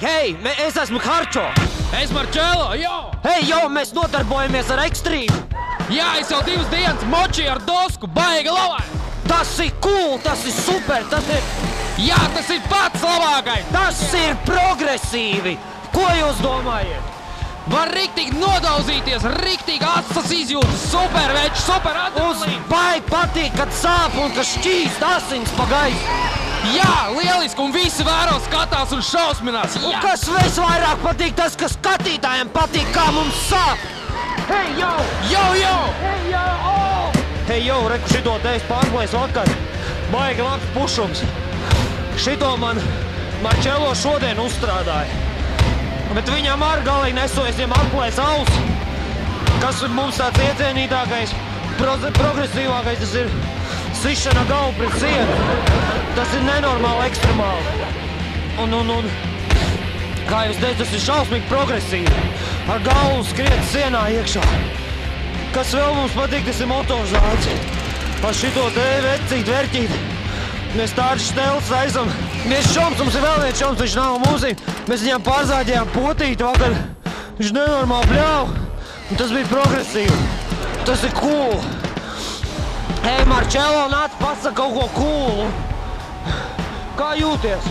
Hei, es esmu Harčo. Es Marčēlo, jo! Hei, mēs nodarbojamies ar ekstrīmu. Jā, es jau 2 dienas močīju ar dosku, baigi labāk! Tas ir cool, tas ir super, tas ir... Jā, tas ir pats labākais! Tas ir progresīvi. Ko jūs domājat? Var riktīgi nodauzīties, riktīgi asas izjūtas, super veči, super adrenalīni! Baigi patīk, kad sāp un kad šķīst asins pa gaisu. Jā, lieliski, un visi vēro skatās un šausminās. Un kas visvairāk patīk, tas, ka skatītājiem patīk, kā mums sāp. Hei, Jo! Hei, reku, šito te es pārklēju vakar. Baigi labs pušums. Šito man Marčēlo šodien uzstrādāja. Bet viņam ar galīgi nesojas, viņam apklēs auss. Kas ir mums tāds iecienītākais, progresīvākais, tas ir sišana galvu pret sienu. Tas ir nenormāli ekstremāli. Un kā jūs teicat, tas ir šausmīgi progresīvi. Ar galvu skriet sienā iekšā. Kas vēl mums patīk, tas ir motorzāds. Ar šito te vecīt, verķīt. Mēs tādu štelts aizam. Viens šoms, mums ir vēl viens šoms, viņš nav mūzī. Mēs viņam pārzāģējām potīti vakar. Viņš nenormāli bļauj. Un tas bija progresīvi. Tas ir cool. Hei, Marčēlo, nāc pasaka kaut ko coolu. Kā jūties?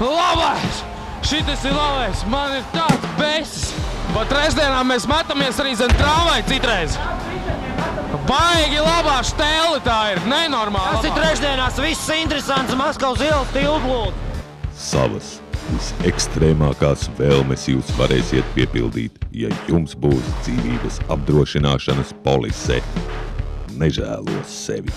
Labais! Šitas ir labais, man ir tāds besis. Pa trešdienām mēs metamies arī zem tramvaju citreiz. Baigi labā štēli tā ir, nenormāli labā. Tas ir trešdienās viss interesants Maskavas ielas tilplūd. Savas visekstrēmākās vēlmes jūs varēsiet piepildīt, ja jums būs dzīvības apdrošināšanas polise. Nežēlos sevi.